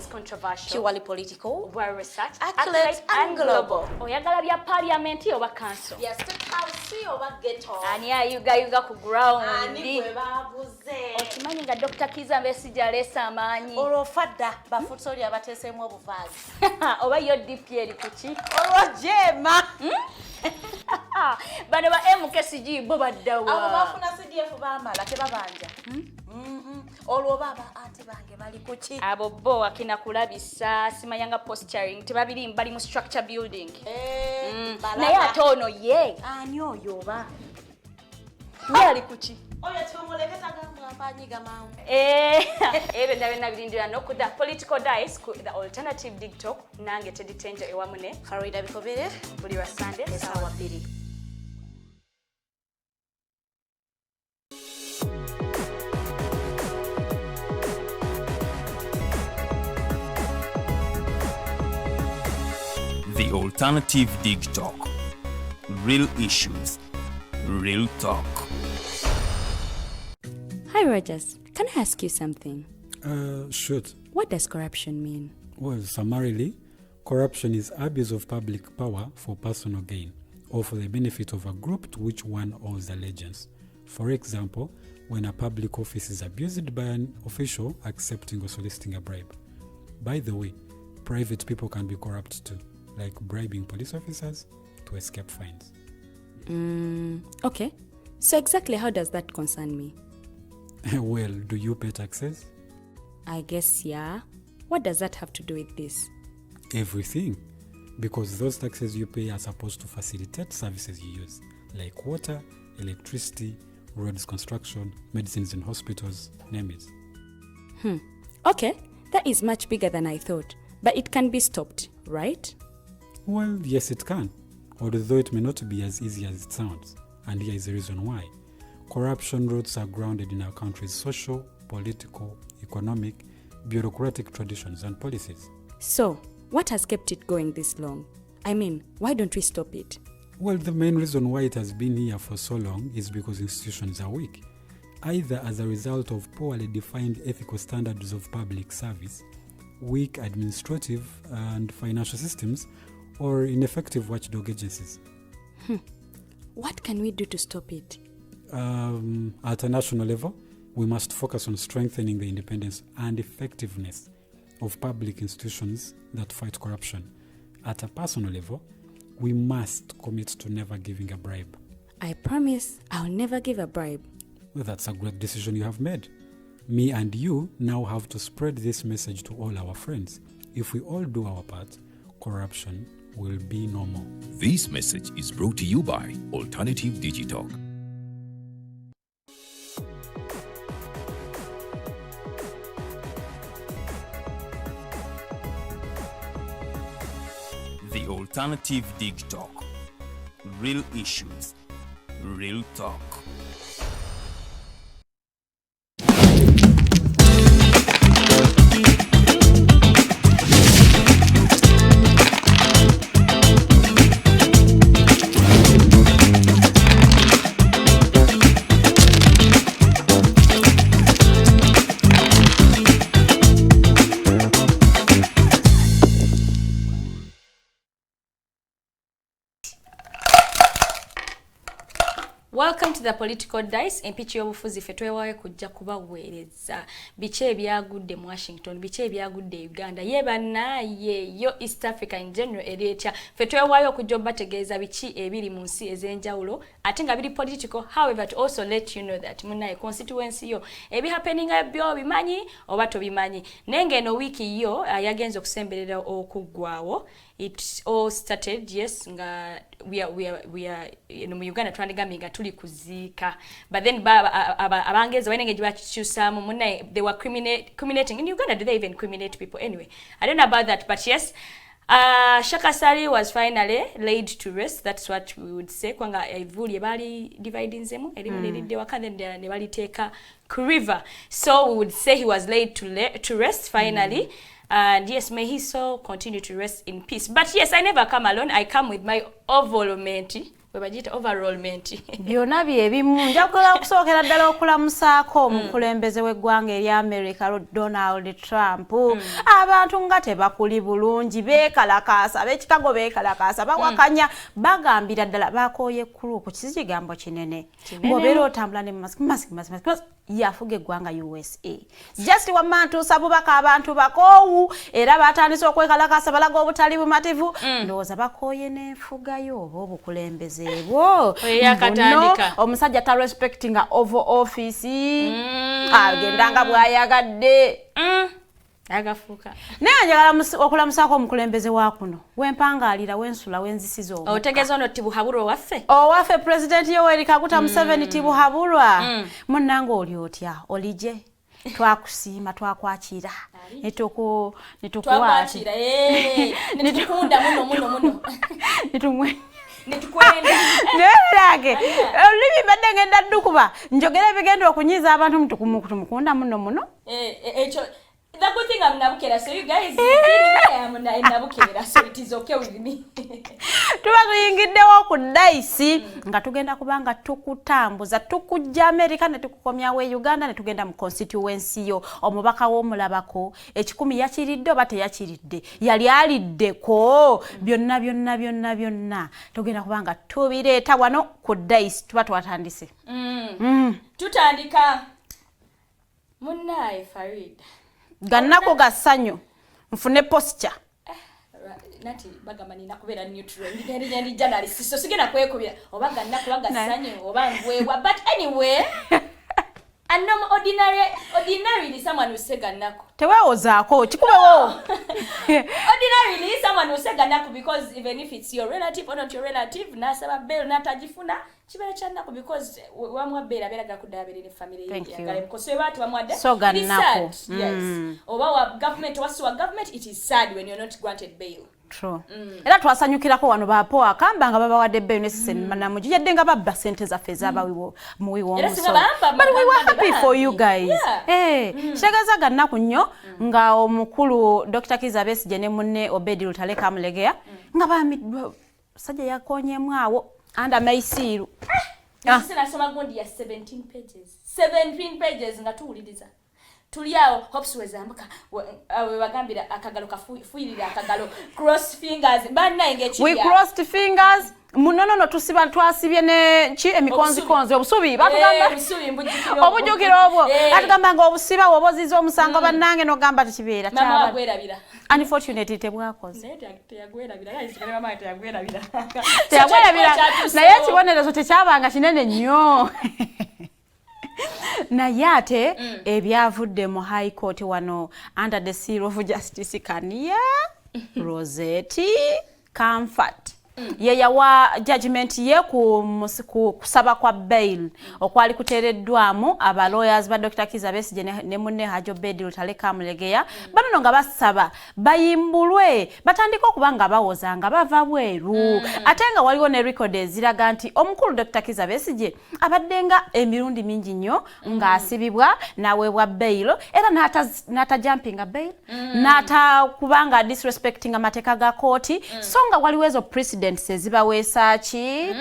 controversial, purely political, well researched, accurate and global. Oyagala bya parliament oba council. Yes, state house oba ghetto. Ani ayuga ku ground. Ani bwe babuze. Okimanyi nga Dr. Kiza Besigye aleesa amaanyi. Olwo fadda bafutoli abateeseemu obuvaazi. Oba yo DP eri kuki? Olwo jeema. Bano ba MKCG bo baddawa. Abo bafuna CDF baamala tebabanja. Olwo baba ate bange bali kuki? Abo bo akina kulabisa simanyanga posturing tebabiri bali mu structure building. Naye ate ono ye. Ani oyo oba? Ye ali kuki? Oyo tumuleketa gamwanyiga mangu. Ebe ndabena birindira no ku the political dice ku the alternative TikTok nange teditenje ewamune. Farida bikobere buli wa Sunday sawa 2. The alternative Dig Talk. Real issues, real talk. Hi Rogers, can I ask you something? Shoot. What does corruption mean? Well, summarily, corruption is abuse of public power for personal gain or for the benefit of a group to which one owes allegiance. For example, when a public office is abused by an official accepting or soliciting a bribe. By the way, private people can be corrupt too, like bribing police officers to escape fines. Okay. So exactly how does that concern me? Well, do you pay taxes? I guess, yeah. What does that have to do with this? Everything. Because those taxes you pay are supposed to facilitate services you use, like water, electricity, roads construction, medicines in hospitals, name it. Okay, that is much bigger than I thought. But it can be stopped, right? Well, yes, it can. Although it may not be as easy as it sounds. And here is the reason why. Corruption roots are grounded in our country's social, political, economic, bureaucratic traditions and policies. So, what has kept it going this long? I mean, why don't we stop it? Well, the main reason why it has been here for so long is because institutions are weak, either as a result of poorly defined ethical standards of public service, weak administrative and financial systems, or ineffective watchdog agencies. What can we do to stop it? At a national level, we must focus on strengthening the independence and effectiveness of public institutions that fight corruption. At a personal level, we must commit to never giving a bribe. I promise I'll never give a bribe. Well, that's a great decision you have made. Me and you now have to spread this message to all our friends. If we all do our part, corruption will be no more. This message is brought to you by Alternative Digital. The Alternative Dig Talk. Real issues, real talk. Welcome to the political dice. Empichi y'obufuzi ffe twewayo kujja kubaweereza biki ebyagudde mu Washington, biki ebyagudde Uganda, ye bannaye yo East Africa in general eryetya ffe twewayo okujja obategeeza biki ebiri mu nsi ez'enjawulo ate nga biri political, however to also let you know that munnaye constituency yo ebi happening byo bimanyi oba tobimanyi. Nenge eno wiiki yo yagenze okusemberera okuggwawo. It all started, yes, nga we are mu Uganda twandigamminga tuli kuziika, but then abangezi wenenge jibakyusamu munnaye they were criminating in Uganda. Do they even criminate people? Anyway, I don't know about that, but yes, Shaka Sali was finally laid to rest. That's what we would say. Kwanga evuli ebali dividing zemu elimu lilide wakande ne bali teka ku river, so we would say he was laid to rest finally. And yes, may his soul continue to rest in peace. But yes, I never come alone. I come with my overall menti. kwe bagita overallment byonna byebimu njagala okusookera ddala okulamusaako omukulembeze w'eggwanga erya America Donald Trump abantu nga tebakuli bulungi beekalakaasa ab'ekikago beekalakaasa bawakanya bagambira ddala bakooye kulu ku kigambo kinene ng'obeera otambula ne masiki yafuga eggwanga USA just wamantuusa bubaka abantu bakoowu era batandise okwekalakaasa balaga obutali bumativu ndowooza bakooye n'enfugayo oba obukulembeze bwo omusajja ta respectinga Oval Office agendanga bw'ayagadde agafuka naye njagala okulamusaako omukulembeze wa kuno wempangaalira wensula wenzisiza obuka otegeeza ono tibuhabulwa owaffe President Yoweri Kaguta Museveni tibuhabulwa munnange oli otya olije twakusiima twakwakira netukwatira netukunda muno netukwenda nerage olimi badde ngenda ddukuba njogera bigenda okunyiza abantu mutukumukunda muno ekyo the good thing I'm nabukera, so you guys I'm nabukera, so it is okay with me. Tuba tuyingiddewo ku dice nga tugenda kubanga tukutambuza tukujja America ne tukukomya we Uganda ne tugenda mu constituency yo omubaka w'omulabako ekikumi yakiridde oba teyakiridde yali aliddeko byonna tugenda kubanga tubireeta wano ku dice tuba twatandise tutandika munnaye Farid Gannako gasanyo mfune posture nati bagamba nina kubeera neutral ndi journalist so sigenda kwekubira oba gannako gasanyo oba ngwewa but anyway and no ordinarily someone who say gannako tewewozaako kikubewo ordinarily someone who say gannako because even if it's your relative or not your relative nasaba bail natajifuna chibere chandako because wamwa bera bera gakudaberere family yakale because watu wamwade so gannako yes oba wa government wa government it is sad when you're not granted bail. True. Era twasanyukirako wano bapo akamba nga baba wadde bail nesise na mujidde nga babba sente za feza bawiwo muwiwo muso. But we were happy for you guys. Shagaza gannako nnyo nga omukulu Dr. Kizza Besigye ne munne Obedi Lutale Kamulegea nga bamidwa sajja yakonyemu awo anda maisiru. Sina soma gondi ya 17 pages nga tuwuliriza. Tuliao hopes wezambuka wagambira akagalo kafuirira akagalo cross fingers banna engechi we crossed fingers munono tusiba twasibye ne chi emikonzi obusubi batugamba obujukiro obwo atugamba ngo obusiba oboziza omusango bannange no gamba tikibeera mama agwerabira unfortunately tebwakoze teyagwerabira guys mama teyagwerabira naye kibonerezo tekyabanga kinene nnyo naye ate ebyavudde mu high court wano under the seal of justice Kania Rosette Comfort ye yawa judgment ye kusaba kwa bail okwali kutereddwamu aba lawyers ba Dr. Kizza Besigye ne munne Hajo Obedi Lutale Kamulegea bano nga basaba bayimbulwe batandika okubanga bawozanga bava bweru ate nga waliwo ne record eziraga nti omukulu Dr. Kizza Besigye abaddenga emirundi mingi nnyo nga asibibwa naweebwa bail era nata jumping bail nata kubanga disrespecting amateeka ga kooti so nga waliwo ezo precedent seziba wesachi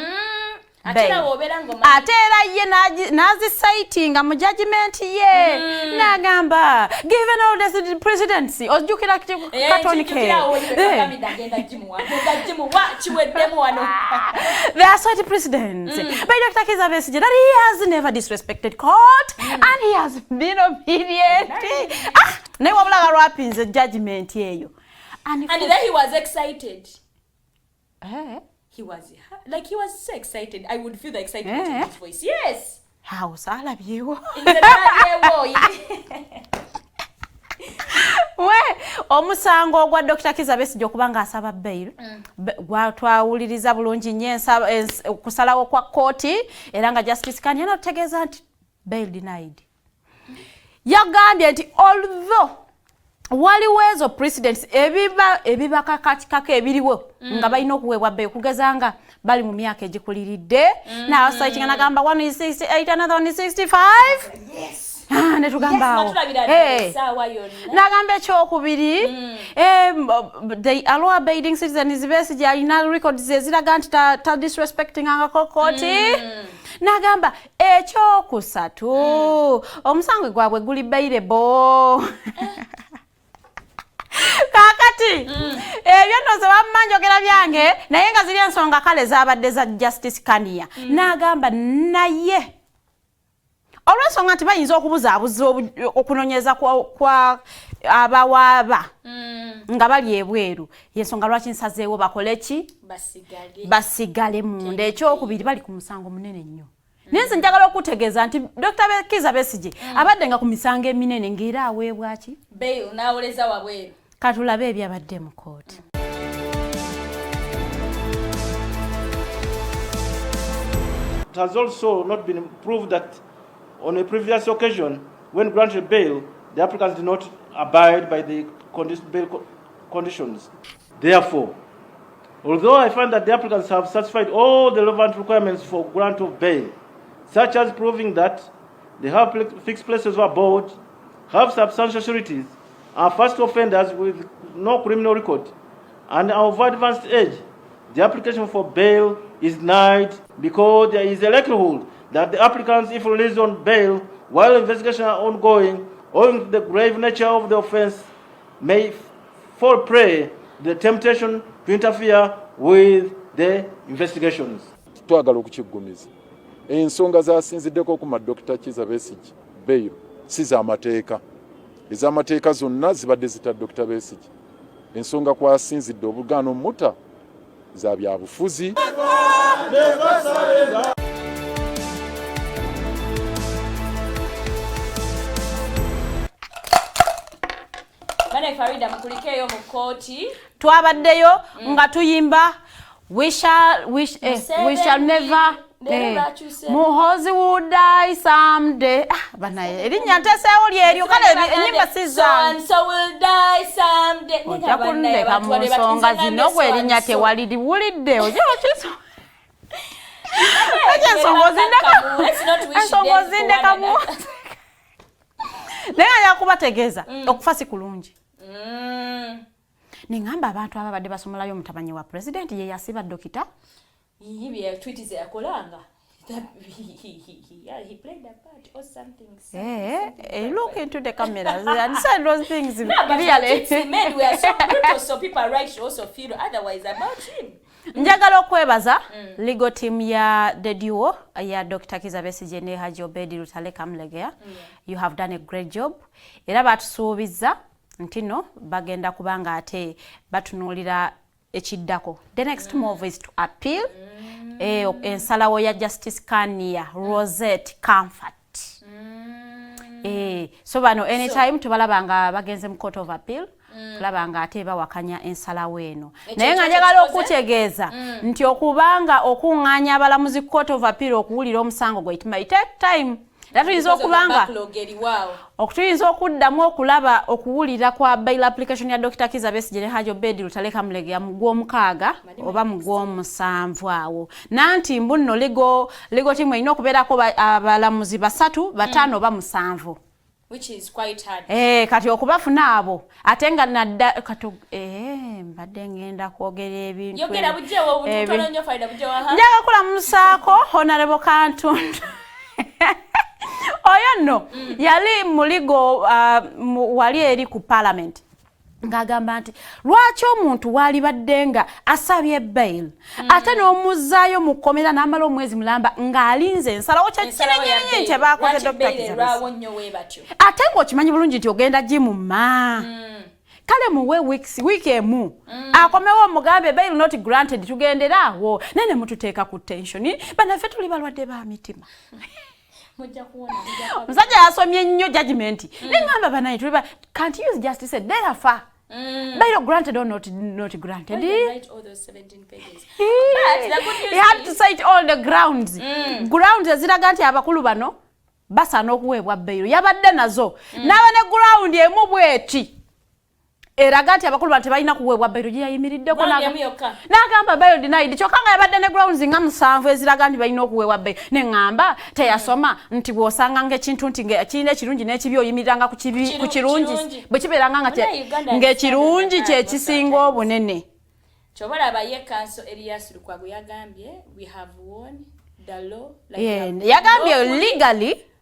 atera oberango atera ye nazi citing mu judgment ye nagamba given all the presidency ojukira catholic there are such presidents but Dr. Kizza Besigye that he has never disrespected court and he has been obedient naye wabulaga lwapinze judgment yeyo and then he was excited. He was so excited. I would feel the excitement in his voice. Yes. How salabyewo. We omusango gwa Dr. Kizza Besigye okubanga asaba bail gwatwawuliriza bulungi nnyo kusalawo kwa kooti era nga Justice Kanya n'otegeeza nti bail denied. Yagambye nti although waliwo ezo precedents ebiba kakatikako ebiriwo nga balina okuweebwa bail kugezanga bali mu myaka egikuliridde now citing anagamba 168 another 165 yes ne tugambaawo n'agamba ekyokubiri they are law abiding citizens Besigye alina records eziraga nti ta disrespecting kooti n'agamba ekyokusatu omusango gwabwe guli bailable kakati ebyo ndoze bammanjogera byange naye nga ziri ensonga kale zabadde za Justice Kania n'agamba naye olw'ensonga nti bayinza okubuzaabuza okunonyeza kwa abawaaba nga bali ebweru yensonga lwaki nsazeewo bakole ki basigale munda ekyokubiri bali ku musango munene nnyo nenze njagala okutegeeza nti Dr. Kiza Besigye abadde nga ku misango eminene ng'era aweebwa ki bail n'awoleza wabweru katulabe ebyabadde mu kooti. It has also not been proved that on a previous occasion, when granted bail, the applicants did not abide by the bail conditions. Therefore, although I find that the applicants have satisfied all the relevant requirements for grant of bail, such as proving that they have fixed places of abode, have substantial sureties, are first offenders with no criminal record, and are of advanced age, the application for bail is denied because there is a likelihood that the applicants, if released on bail while investigations are ongoing, owing to the grave nature of the offense, may fall prey to the temptation to interfere with the investigations. Twagala okukiggumiza ensonga zasinziddeko ku Dr. Kiza Besigye bail si z'amateeka ez'amateeka zonna zibadde zita Dr. Besigye ensonga kwasinzidde obugaano muta za byabufuzi. Farida mukulikeyo mu kooti twabaddeyo nga tuyimba we shall never Muhozi will die someday. Banaye erinnya nteseewo lyeryo kale ennyimba sizange so will die someday. Ojja kundeka mu nsonga zino gwe erinnya tewali liwulidde ojja okiso ensonga ozindekamu naye yakubategeeza okufa si kulungi. Ningamba abantu ababadde basomolayo omutabanyi wa president ye yasiba dokita yibi ya tweet ze yakolanga he played a part or something. Look into the cameras and say those things really. Men were so brutal, so people right should also feel otherwise about him. Njagala okwebaza legal team ya the duo ya Dr. Kiza Besigye ne Haji Obedi Lutale Kamlegea. You have done a great job. Era batusuubiza ntino bagenda kubanga ate batunuulira ekiddako. The next move is to appeal ensalawo ya Justice Kania Rosette Comfort. So bano anytime tubalabanga bagenze mu court of appeal tulabanga ate bawakanya ensalawo eno. Naye nga njagala okutegeeza nti okubanga okuŋŋaanya abalamuzi court of appeal okuwulira omusango gwe it might take time. Tuyinza okubanga okutuyinza okuddamu okulaba okuwulira kwa bail application ya Dr. Kiza Besigye ne Haji Obedi Lutale Kamlegea mu gw'omukaaga oba mu gw'omusanvu awo. Nanti mbuno legal team erina okubeerako abalamuzi basatu bataano oba musanvu. Which is quite hard. Kati okubafuna abo ate nga nadda mbadde ngenda kwogera ebintu. Yogera bujjewo obutono nnyo Farida bujjewo aha. Njaga kulamusaako Honorable Kantuntu. Oyo no yali muligo wali eri ku parliament ngagamba nti lwaki omuntu wali baddenga asabye bail ate n'omuzaayo mu komera n'amala omwezi mulamba ng'alinze ensalawo kyekinenyenye nti baakoze Dr. Kiza Besigye ate ng'okimanyi bulungi nti ogenda gimuma kale muwe wiiki emu akomewo omugambe bail not granted tugendera awo nene mututeeka ku tension banaffe tuli balwadde ba mitima. Musajja yasomye nnyo judgment. Ningamba banayi tuliba can't use justice said there far. Bail granted or not granted. Write all those 17 pages. But the good news he had to cite all the grounds. Grounds eziraga nti abakulu bano basa n'okuweebwa bail. Yabadde nazo. N'aba ne ground emu bweti. eraga nti abakulu bano tebalina kuweebwa bailo gye yayimiriddeko n'agamba bailo denied kyokka nga yabadde ne grounds nga 7 eziraga nti balina okuweebwa bailo ne ŋŋamba teyasoma nti bw'osanga ng'ekintu nti kirina ekirungi n'ekibi oyimiriranga ku kirungi bwe kibeeranga ng'ekirungi kye kisinga obunene. Chobalaba ye kanso Elias Lukwago yagambye we have won the law yagambye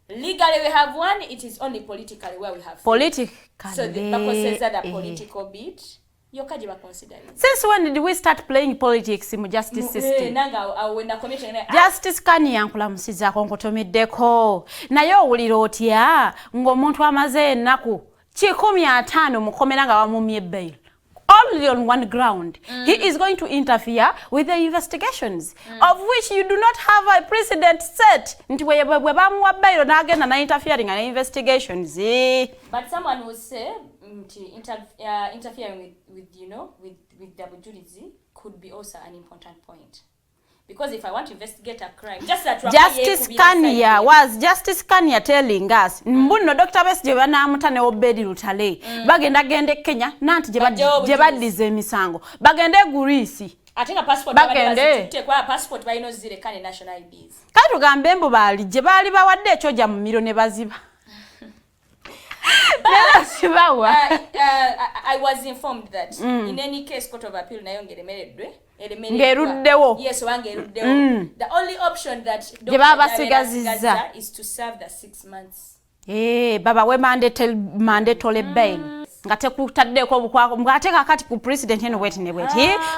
legally we have won, it is only politically where we have politically. So the says that a political bit yokaje ba consider. Since when did we start playing politics in justice system? Nanga when the commission justice kani yankula musiza konkotomeddeko naye owulira otya ng'omuntu amaze ennaku 150 mukomera nga wamumye bail only on one ground. He is going to interfere with the investigations of which you do not have a precedent set. Nti we bamuwa bail n'agenda na interfering in investigations. But someone will say interfering with the Bujulizi could be also an important point. Because if I want to investigate a crime, Justice Kanya telling us, Mbuno Dr. Best Jebana Mutane Obedi Lutale, Bagenda Gende Kenya, Nanti Jebadize Misango, Bagende Gurisi. I think a passport to take a passport by no zile kane national IDs. Katu gambembo bali, Jebali bawadde choja mumiro ne baziba. I was informed that in any case court of appeal na yongere meredwe ngeruddewo yes wangeruddewo the only option that Dr. is to serve the 6 months baba we mandatory bail nga tekutaddeko bukwako ngate kakati ku president eno wet ne wet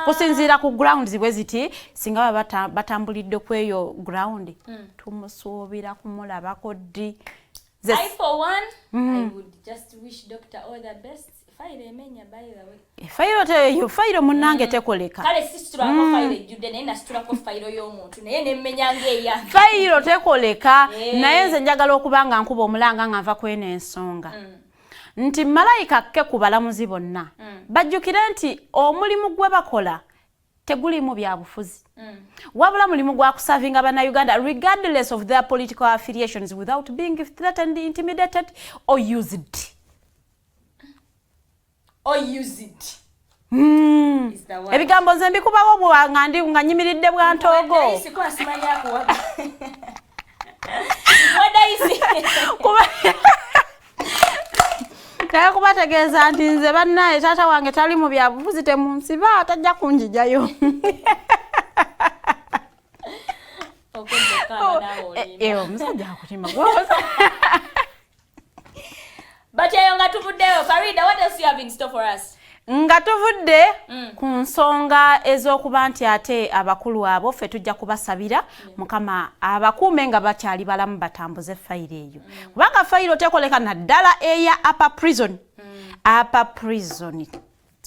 kusinzira ku grounds bweziti singa batambulidde kweyo ground tumusuubira kumulabako ddi. I for one, I would just wish Doctor all the best. Fire menya by the way. Fire munange tekoleka. Kale sister ko fire jude ne nastura ko fire yo muntu naye ne menyange ya. Fire tekoleka naye nze njagala okubanga nkuba omulanga nga nva kwene ensonga. Nti malayika ke kubalamuzi bonna. Bajjukire nti omulimu gwe bakola tegulimu bya bufuzi. Wabula mulimu gwa kusavinga bana Uganda regardless of their political affiliations without being threatened, intimidated or used. Ebigambo nze mbikubawo bwangandi nga nyimiridde bwa ntogo. Kaya kubategeeza nti nze bannaye taata wange tali mu bya bufuzi temunsiba tajja kunjijayo. Musajja akutima gwoza. But nga tuvuddeyo Farida, what else you have in store for us? Nga tuvudde ku nsonga ez'okuba nti ate abakulu abo ffe tujja kubasabira Mukama abakuume nga bakyali balamu batambuze fayiro eyo. Kubanga fayiro tekoleka naddala eya upper prison. Upper prison.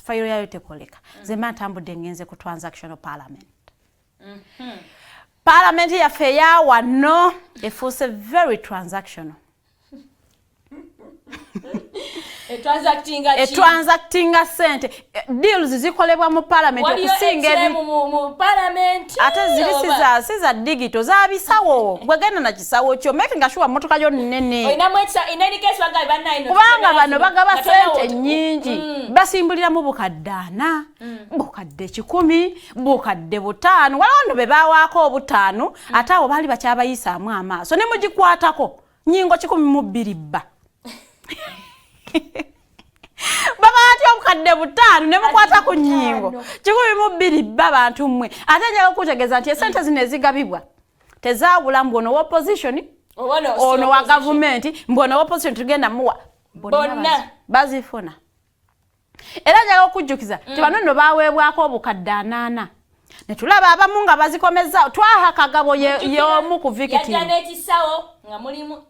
Fayiro yayo tekoleka. Zema ntambudde ngenze ku transactional parliament. Parliament yaffe ya wano efuuse very transactional. Transacting sente deals zikolebwa mu parliament okusinga mu parliament ate ziri siza digital za bisawo gwegenda na kisawo kyo making sure motoka yo nene in any case wagai banaino kubanga bano bagaba sente nyingi basimbulira mu bukaddana bukadde 10 bukadde 5 walondo be bawaako obutano ate abo bali bakyabayisaamu amaaso ne mugikwatako nyingo 12 bba baba ati obukadde 5 ne mukwata ku nyingo 12 bba bantu mmwe ate njaga kutegeeza nti esente zino ezigabibwa tezaabula mbono wa opposition ono wa government mbono wa opposition tugenda muwa bonna bazifuna era njaga okujjukiza ti bano nno baweebwako obukadde 8 ne tulaba abamu nga bazikomeza twaha kagabo y'omu ku victim yajja n'ekisawo nga mulimu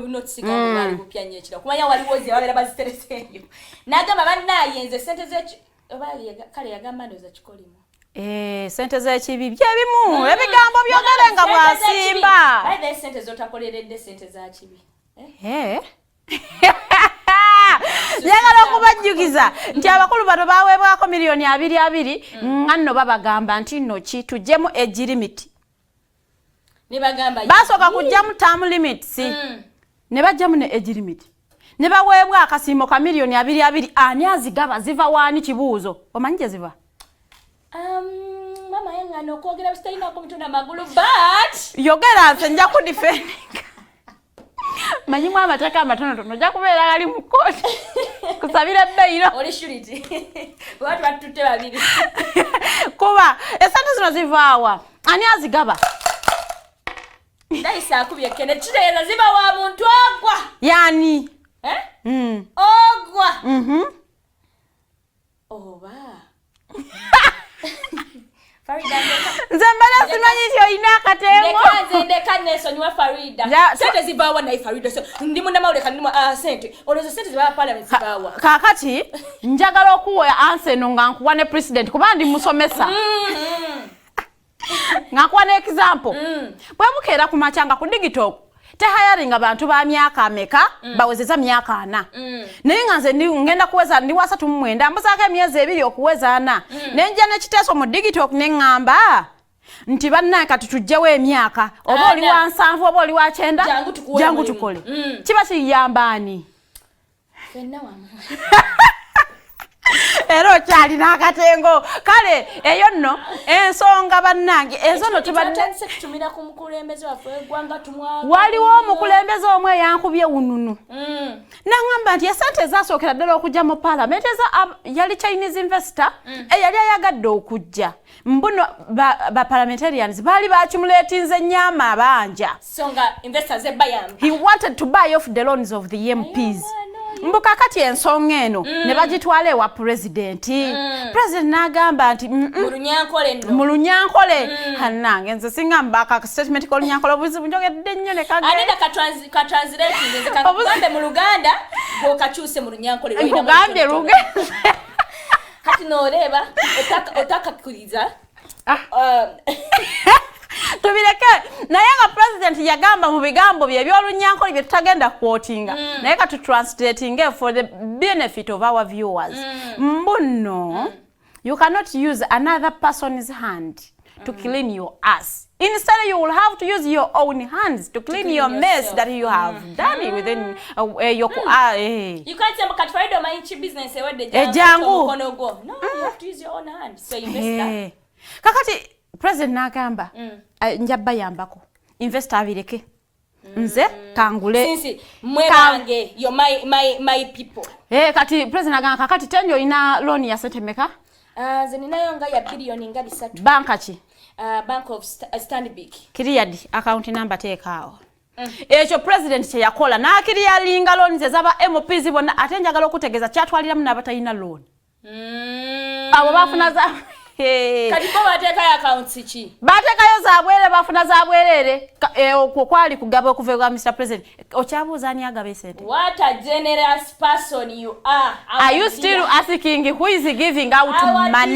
notsiga bwali bupyanye ekira kumanya waliwo zi ababera bazitereseeyo n'agamba bannayenze sente z'eki kale yagamba ndoza kikolimu sente z'ekibi byebimu ebigambo byogere nga bwasimba baide sente zotakoleredde sente za kibi Yagala okubajjukiza nti abakulu bano baweebwako miliyoni 2 nga nno babagamba nti nno ki tujjemu age limit. Ne bagamba basooka kujjamu term limits ne bajjamu ne age limit. ne baweebwa akasiimo ka milioni 2 ani azigaba ziva waani kibuuzo omanyi gye ziva mama yangano kwogera bistalina ko mutuna magulu but yogera nze nja kudifendinga manyimu amateeka amatonotono ojja kubeera gali mu kkooti kusabira ebbeiro oli shuriti watu batutte babiri kuba esente zino zivaawa ani azigaba Daisa akubye kene kitegeeza ziba wa muntu ogwa yani ogwa oba Farida nze mbala simanyi kyolina akatengo ndeka nesonyiwa Farida sente zibawa na Farida so ndi munamawuleka ndi sente olezo sente zibawa parliament zibawa kakati njagala okuwa anseno nga nkuwa ne president kuba ndi musomesa ngakuwa ne example bwe mukeera ku machanga ku digital te hiring abantu ba myaka ameka bawezeza myaka 4 naye nga nze ngenda kuweza ndi wa 39 mbasaka emyezi 2 okuweza 4 nenja ne kiteso mu digital ne ngamba nti banna kati tujjewo emyaka oba oli wa 7 oba oli wa 9 jangu tukole kiba kiyambani fenna wamu ero kyali n'akatengo kale eyo nno ensonga bannange ezo no tubatandise kutumira ku mukulembeze waffe gwanga tumwa waliwo omukulembeze omwe yankubye ununu nangamba nti esente zasookera ddala okujja mu parliament yali Chinese investor eyali ayagadde okujja mbuno ba parliamentarians baali baakimulatinze nnyama abanja songa investors ebayamba he wanted to buy off the loans of the MPs mbuka kati ensonga eno ne bagitwala ewa president president n'agamba nti mu Lunyankole hannange nze singa mbaka statement ko Lunyankole obuzibu njogedde nnyo ne kage adida ka translate nze kagambe mu Luganda go kakyuse mu Lunyankole kugambye Luganda kati noreba otakakuliza tubireke naye nga president yagamba mu bigambo bye by'Olunyankole bye tutagenda quotinga naye ka tu translating for the benefit of our viewers mbuno you cannot use another person's hand to clean your ass. Instead you will have to use your own hands to clean your mess that you have done within your you can't say kat Farida my business jangu no you have to use your own hands so invest kakati president n'agamba njabba yambako investor abireke nze kangule sinsi mwebange yo my people kati president agamba kakati tenjo ina loan ya sente meka ze ninayo nga ya bilioni nga 3 banka ki Bank of Stanbic cleared account number tekao ekyo president kye yakola n'akiriyalinga loan ze zaba MPs bonna ate njagala okutegeza kyatwalira mu n'abatayina loan abo bafuna za kati bo bateka accounts ki batekayo zabwere bafuna zabwerere okwo kwali kugaba okuva kwa Mr President okyabuuza ani agabe sente what a generous person you are you still asking who is giving out money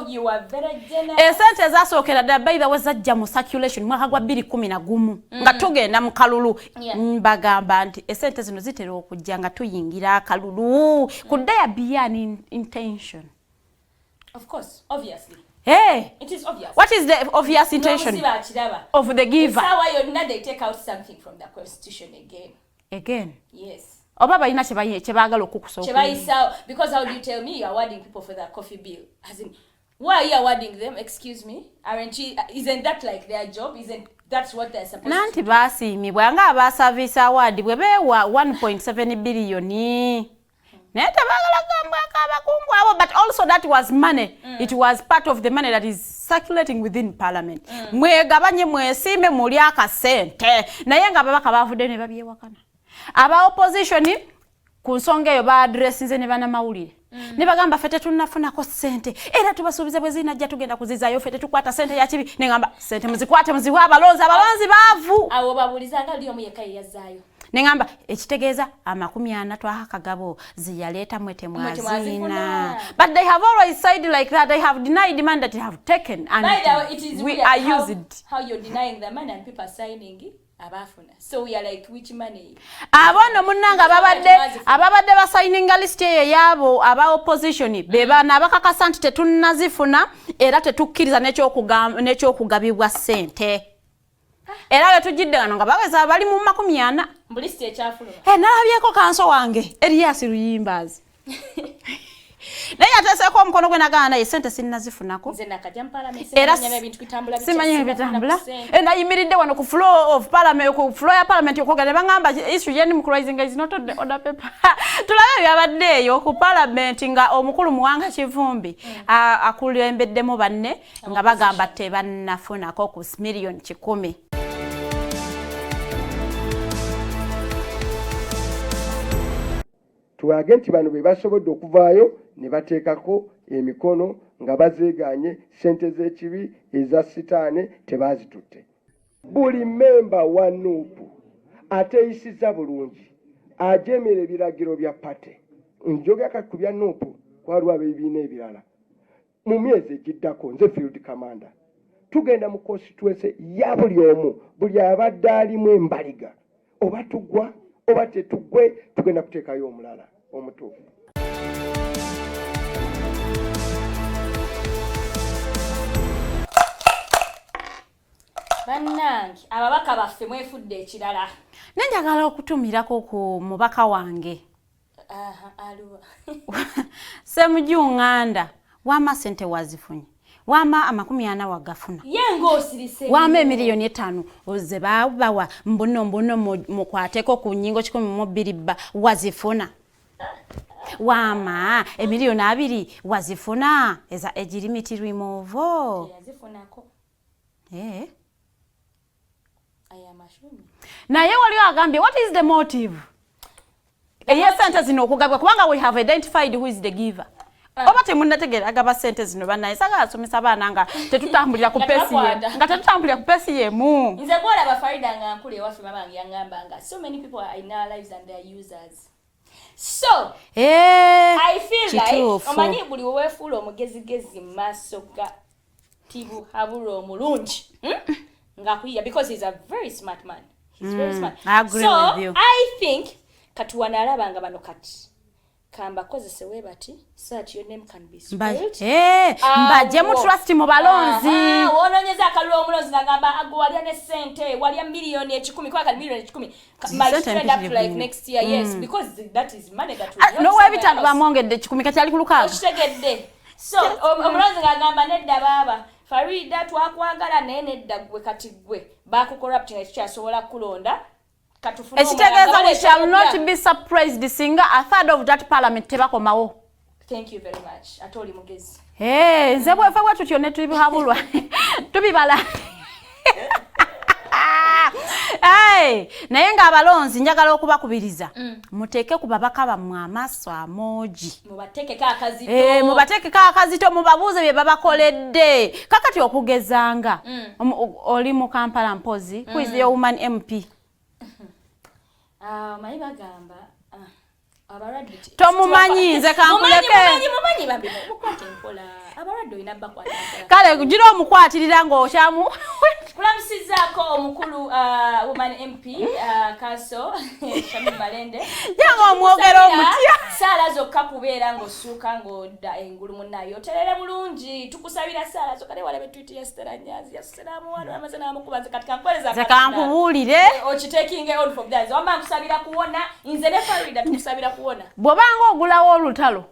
you are very generous esente zasookera da by the way zajja mu circulation mwaka gwa 2011 nga tugenda mu kalulu mbagamba nti esente zino zitera okujja nga tuyingira kalulu kudaya beyond intention. Of course, obviously. Hey, it is obvious. What is the obvious intention of the giver? It's how they take out something from the constitution again. Yes. Obaba ina chebagala okukusoka. Chebaisa because how do you tell me you are awarding people for the coffee bill? As in, why are you awarding them? Excuse me. Isn't that like their job? Isn't that's what they're supposed to do? Nanti basi mibwanga aba service award bwebewa 1.7 billion. But also that was money. It was part of the money that is circulating within parliament. Mwegabanye mwesime muli akasente. Naye nga babaka bavude ne babyewakana. Aba opposition ku nsonga eyo ba address nze ne bana mawulire. Ne bagamba fete tunafuna ko sente. Era tubasubiza bwe zinajja tugenda kuzizayo fete tukwata sente ya kibi. Ne ngamba sente muzikwate muziwa abalonzi baavu. Awo babulizanga liyo muyekaye yazayo. Nengamba ekitegeeza 40 twakagabo ziyaleta mwete mwazina but they have always said like that they have denied the money that they have taken and it is we are used how you're denying the money and people are signing abafuna so we are like which money abono munanga ababadde ba signing list yabo aba opposition beba nabakakasa nti tetunazifuna era tetukkiriza n'ekyokugabibwa sente Era betujidde gano nga baweza bali mu 40. Mbulisi ekyafuluma. Nalabyeko kanso wange Elias Ruyimbazi. Naye ateseeko omukono gwe nagana ye sente sinnazifunako. Nze nakajja mu parliament Era simanya ebintu bitambula bitya. Simanya ebitambula. Nayimiridde wano ku floor of parliament, ku floor ya parliament okugana bangamba issue yendi mukrising is not on the order paper. Tulabe byabadde eyo ku parliament nga omukulu Muwanga Kivumbi akulembeddemu banne nga bagamba tebannafunako ku million 10. Tuwage nti bano be basobodde okuvaayo ne bateekako emikono nga bazeeganye sente z'ekibi eza sitaane tebaazitutte. Buli memba wa nuupu ateeyisiza bulungi ajemera ebiragiro bya pate. Njogera ku bya nuupu kwaliwo ab'ebibiina ebirala. Mu myezi egiddako nze field commander tugenda mu constituency ya buli omu, buli abadde alimu embaliga oba tugwa oba tetugwe tugenda kuteekayo omulala omutuufu. Bannange ababaka baffe mwefudde ekirala. Nenjagala okutumirako ku mubaka wange. Aluwa. Semujunganda wama sente wazifunye. Wama 40 wagafuna. Yengo osirise. Wama 5,000,000 oze bawa mbuno mukwateko ku nyingo 12 wazifuna. Wama 2,000,000 wazifuna eza age limit remove. Yazifunako. Naye wali agambye what is the motive? Yes, sente zino okugabwa kubanga we have identified who is the giver. Oba temunnategera agaba sente zino banaye saga asomesa abaana nga tetutambulira ku pesi ye. Nga tetutambulira ku pesi yemu. Nze bwala bafaida nga nkule wafe mabangi yangamba nga so many people are in our lives and they are users. So, I feel like omanyi buli wefuula omugezigezi maso ga Tibu Haburo Mulungi. Nga kuya because he's a very smart man. He's very smart. I agree with you. I think katuwana alabanga bano kati. Kamba kozese webati so that your name can be spelled. Mbaje mu trust mu balonzi. Wononyeza akalwa omulozi ngamba agwalya ne sente walya milioni 10 kwa ka milioni 10. Might trend up like next year. Yes, because that is money that we no way bitano bamongedde 10 kati ali ku lukaga. Otegedde. So omulozi ngamba nedda baba Farida twakwagala nedda gwe kati gwe baku corrupting ekyasobola kulonda. We shall not be surprised singa a third of that parliament tebakomawo. Thank you very much. Atoli mugezi. Nze bwefa bwatu tyone tubihabulwa. Tubibala. Naye nga abalonzi njagala okubakubiriza. Muteeke ku babaka bammwe amaso amogi. Mubateekeko akazito. Mubateekeko akazito mubabuuze bye babakoledde. Kakati okugezanga. Oli mu Kampala mpozi. Who is the woman MP? Mayiba gamba abaradde tomumanyi nze kankuleke mumanyi bambi mukwate mpola abaradde inabba kwa kale kujira omukwatirira ngo okyamu kulamusizako omukulu woman MP Kaso Shami Malende yango omwogero omutya sala zokka kubeera ngo suuka ngo da engulu munayo terere bulungi tukusabira sala zokka wale betweet yesterday nyazi assalamu alaikum amazana mukubanza katika kweleza zakankubulire taking on from that wamba kusabira kuona inze ne Farida tukusabira kuona bwobanga ogulawo olutalo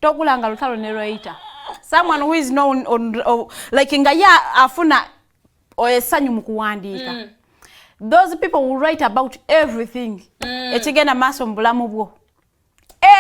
togulanga lutalo ne Reita someone who is known on like nga ya afuna oyesanyu mukuwandiika those people will write about everything ekigenda maaso mu bulamu bwo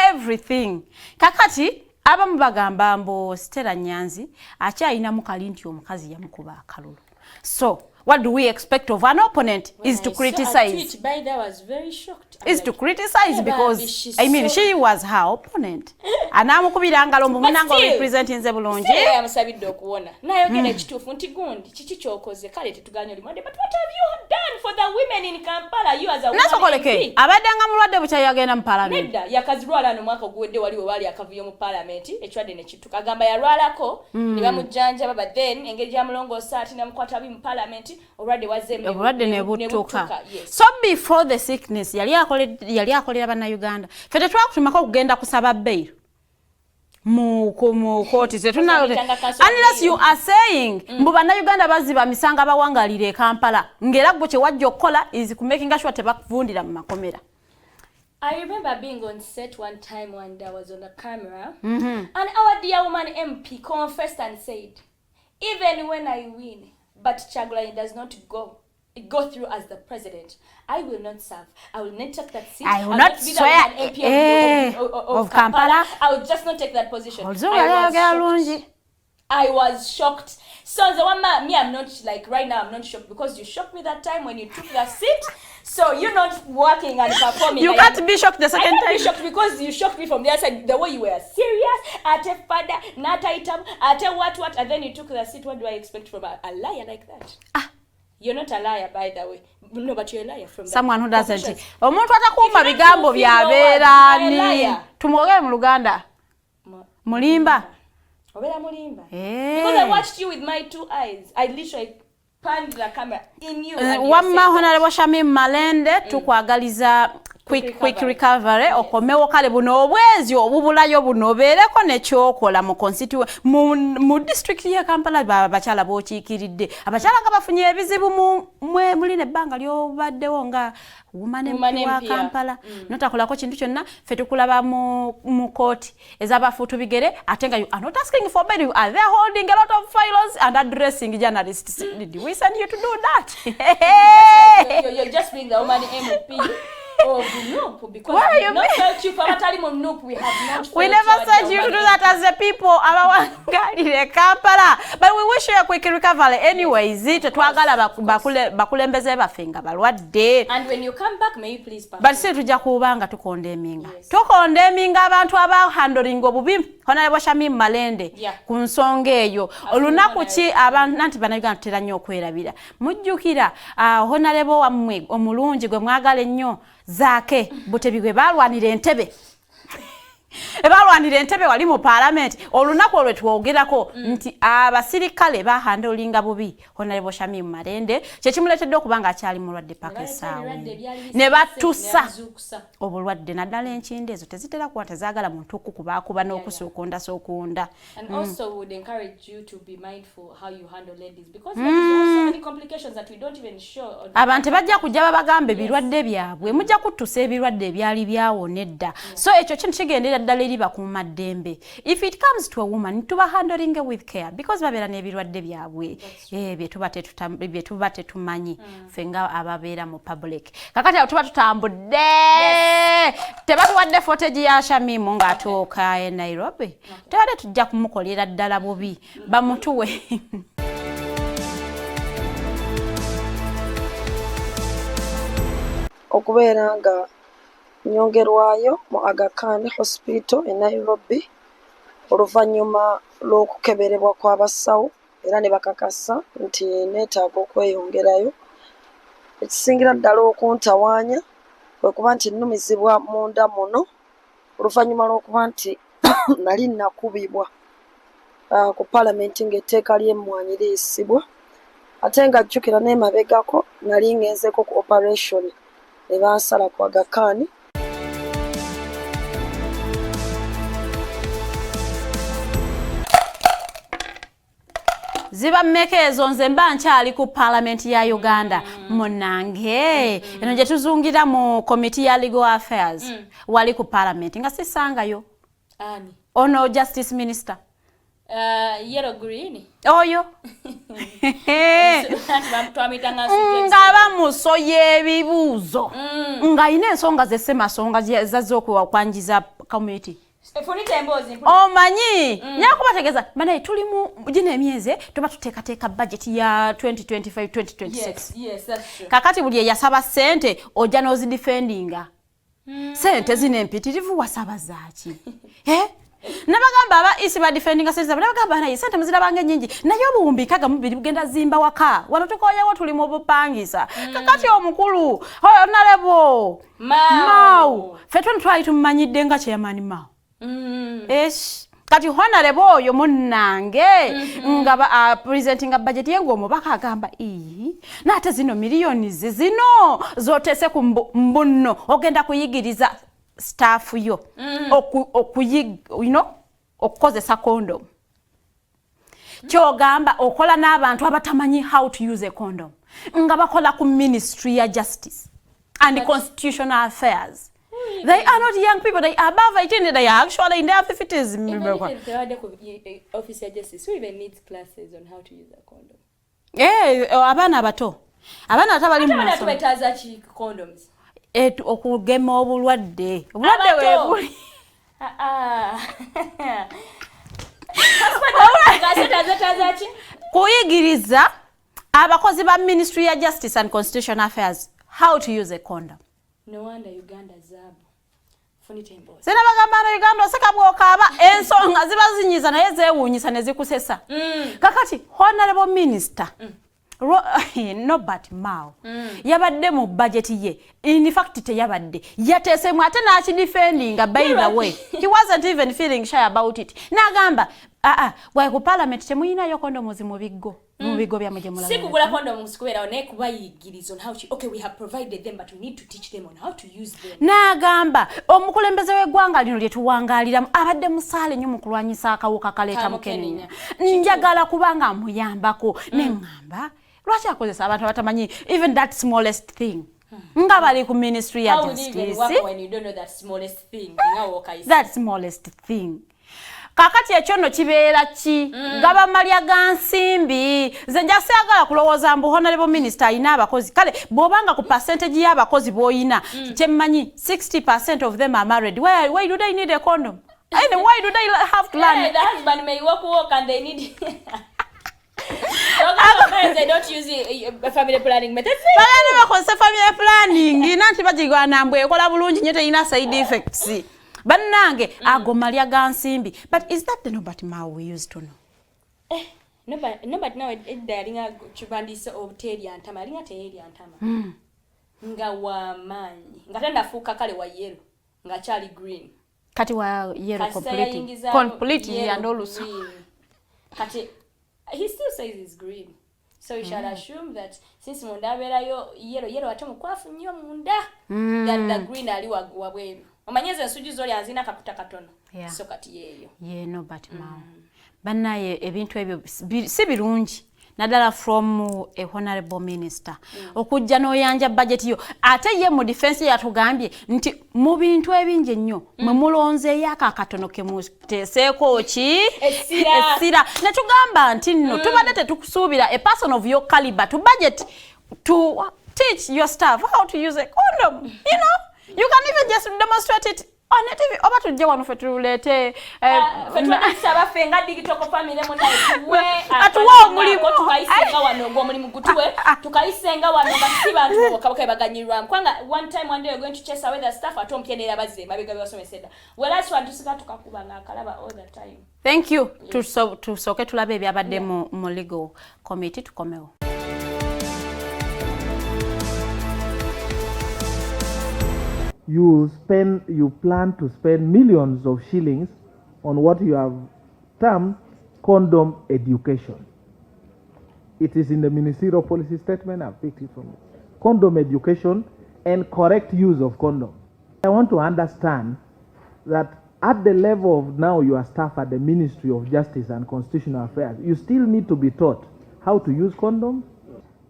everything kakati abamu bagamba mbo Stella Nyanzi akyayina mu kalinti omukazi yamukuba akalulu so what do we expect of an opponent when is to criticize by that was very shocked is to criticize because I mean she was her opponent anamukubira ngalo munango representing ze bulonje yamusabidde okuwona nayo gene ekituufu nti gundi kiki kyokoze kale tetuganya olimande but what have you done for the women in Kampala you as a woman nasokoleke abadanga mulwadde bucha yagenda mu parliament nedda yakazirwala no mwaka guwedde waliwo bali akavuyo mu parliament ekwadde ne kituka agamba yarwalako ne bamujjanja baba then engeri ya mulongo saati na mukwata bi mu parliament already obulwadde ne butuka so before the sickness yali akolera bana Uganda fete twakutumako kugenda kusaba bail mu kooti zetuna unless you are saying mbu bannayuganda baziba misanga bawangalire Kampala ngera gwe kye wajja okukola is making sure tebakuvundira mu makomera. I remember being on set one time when I was on the camera, and our dear woman MP confessed and said, even when I win, but Kyagulanyi does not go through as the president, I will not serve. I will not take that seat. I will not be swear the MP of Kampala. I will just not take that position. I was shocked. So the one me, I'm not like right now. I'm not shocked because you shocked me that time when you took the seat. So you're not working and performing. You can't be shocked the second time. I can't be shocked because you shocked me from the other side. The way you were serious, ate father, not item, ate what, and then you took the seat. What do I expect from a liar like that? You're not a liar, by the way. No, but you're a liar from someone who doesn't. Omuntu atakumba bigambo byabeera ni tumwogere mu Luganda. Mulimba. Obera mulimba. Because I watched you with my 2 eyes. I literally panned the camera in you. Wamma Honorable Shamim Malende tukwagaliza quick recovery okomewo kale buno obwezi obubulayo buno obeereko nekyokola mu constituency mu district ya Kampala bakyala bookiikiridde abakyala nga bafunye ebizibu muli nebbanga lyobaddewo nga woman wa Kampala notakolako kintu kyonna ffe tukulaba mu court ezabafuutu bigere ate nga you are not asking for bail, you are there holding a lot of files and addressing journalists. Did we send you to do that? You're just being the woman MP. Nope, because why we have not felt you for a time on nope. We have not felt we never said you to do that as the people abawangalire Kampala, but we wish you a quick recovery anyways. Twagala bakulembeze bafenga balwadde, and when you come back may you please pass. But say tujja kubanga tukondeminga abantu aba handling obubi Honorable Shamim Malende ku nsonga eyo olunaku ki abantu nanti banayuganda tutera nnyo okwerabira mujjukira Honorable wammwe omulungi gwe mwagala ennyo Zake Butebi gwe balwanira entebe ebalwanira entebe wali mu parliament olunaku olwe twogerako nti abasirikale bahandolinga bubi Honorable Shamim Malende kyekimuletedde okubanga akyali mulwadde paka essaawa ne batusa obulwadde naddala enkinde ezo tezitera kuba tezaagala muntu okukubakuba n'okusuukunda. And also would encourage you to be mindful how you handle ladies because there are so many complications that we don't even show. Abantu bajja kujja babagambe birwadde byabwe mujja kutusa ebirwadde ebyali byawonedda. So ekyo kintu kigendera ddala eri bakuuma ddembe. If it comes to a woman tuba handling with care because babeera n'ebirwadde byabwe bye tuba tetumanyi fenga ababeera mu public. Kakati awo tuba tutambudde tebatuwadde footage ya Shamim ng'atuuka e Nairobi. Tewade tujja kumukolera ddala bubi bamutuwe. Okubeera nga nyongerwayo mu Aga Khan Hospital e Nairobi oluvannyuma lw'okukeberebwa kw'abasawo era ne bakakasa nti neetaaga okweyongerayo. Ekisingira ddala okuntawaanya kwe kuba nti nnumizibwa munda muno oluvannyuma lw'okuba nti nali nakubibwa ku palamenti ng'etteeka ly'emmwanyi liyisibwa ate nga jjukira n'emabegako nali ngenzeko ku operation ne bansala ku Aga Khan. Ziba mmeka ezo nze mba nkyali ku parliament ya Uganda munange eno gye tuzungira mu committee ya legal affairs wali ku parliament nga sisangayo Ani ono justice minister yellow green oyo nga bamusoya ebibuuzo nga ina ensonga z'essemasonga zazze okwanjiza committee. Omanyi nyakubategeeza banaye tuli mu gino emyezi tuba tuteekateeka budget ya 2025-2026. Yes, that's true. Kakati buli eyasaba sente ojja n'ozidefendinga. Sente zino empitirivu wasaba zaaki? Nabagamba aba isi ba defendinga sente nabagamba naye sente muzirabanga ennyingi naye obuwumbi kagamu biri bugenda zimba waka wano tukoyewo tuli mu bupangisa. Kakati omukulu Honorable Mau ffe twali tumumanyidde nga chairman Mau. Kati Honorable oyo munnange nga presenting a budget yengo omubaka agamba nate zino miliyoni zino zotese ku mbunno ogenda kuyigiriza staff yo okukozesa condom. Kyogamba okola n'abantu abatamanyi how to use a condom. Nga bakola ku Ministry ya Justice and Constitutional Affairs. They are not young people. They are above 18. They are actually in their 50s. Even if the officer justice, who even needs classes on how to use a condom? Abana abato. Abana atabali mu maso. Abana betaza chi condoms. Okugema obulwadde. Obulwadde webuli. Kuyigiriza abakozi ba Ministry ya Justice and Constitutional Affairs how to use a condom. No wonder Uganda zabo. Funite mbozi. Sena bagamba Uganda oseka bwokaba ensonga ziba zinyiza naye zeewunyisa ne zikusesa. Kakati Honorable Minister Nobert Mao yabadde mu budget ye. In fact teyabadde. Yatesemu ate n'aki defending by the way. He wasn't even feeling shy about it. Nagamba gwa ku parliament temuyina yo kondomozi mu biggo. Mu biggo bya mujemula. Sikugula condoms kubera one kubayigiriza on how to okay we have provided them but we need to teach them on how to use them. Nagamba omukulembeze w'eggwanga lino lye tuwangalira abadde musaale nnyo mu kulwanyisa akawuka kaleeta mu Kenya. Njagala kubanga muyambako ne ngamba lwaki akozesa abantu abatamanyi even that smallest thing. Nga bali ku Ministry ya Justice. How will you when you don't know that smallest thing? That smallest thing. Kakati ekyono kibeera ki gaba malya ga nsimbi zenja sayagala kulowooza mbu Honorable Minister ayina abakozi kale bw'obanga ku percentage y'abakozi b'oyina kyemmanyi 60% of them are married. Why do they need a condom? And why do they have to learn? The husband may walk and they need they don't use family planning method. Family planning nanti bagigwana mbwe ekola bulungi nyo teyina side effects. Bannange agomalya ga nsimbi. But is that the Nobert Mao we used to know? No, but now dalinga chibandisa obuteri antama alinga teyeri antama. Nga wa manyi. Nga tanda fuka kale wa yellow. Nga chali green. Kati wa yellow completely and also. Kati he still says it's green. So we shall assume that since munda bera yo yellow ate mukwafu nnyo munda that the green ali wagwa bwenu. Omanyeze nsuju zoli anzina kakuta katono. So kati yeyo. Nobert Mao. Bannaye ebintu ebyo si birungi. Nadala from a Honorable Minister. Okujja n'oyanja budget yo. Ate ye mu defense yatugambye nti mu bintu ebingi nnyo mwe mulonzeeyo akakatono ke muteeseeko ki? Essira. Ne tugamba nti nno tubadde tetukusuubira a person of your caliber to budget to teach your staff how to use a condom. You know? You can even just demonstrate it on a TV. Oba tujje wano fe tulete fetwa fenga digital ko family mo nawe atuwa omulimu tukaisenga wano ngo omulimu gutwe tukaisenga wano basi bantu bokaboka baganyirwa kwanga one time one day you're going to chase away the staff atompyenera bazze mabega byosomeseda whereas wantu sika tukakubanga akalaba all the time. Thank you. Tusoke tulabe byabadde mu legal committee tukomewo. You plan to spend millions of shillings on what you have termed condom education. It is in the ministerial policy statement. I've picked it from it. Condom education and correct use of condom. I want to understand that at the level of now your staff at the Ministry of Justice and Constitutional Affairs, you still need to be taught how to use condoms.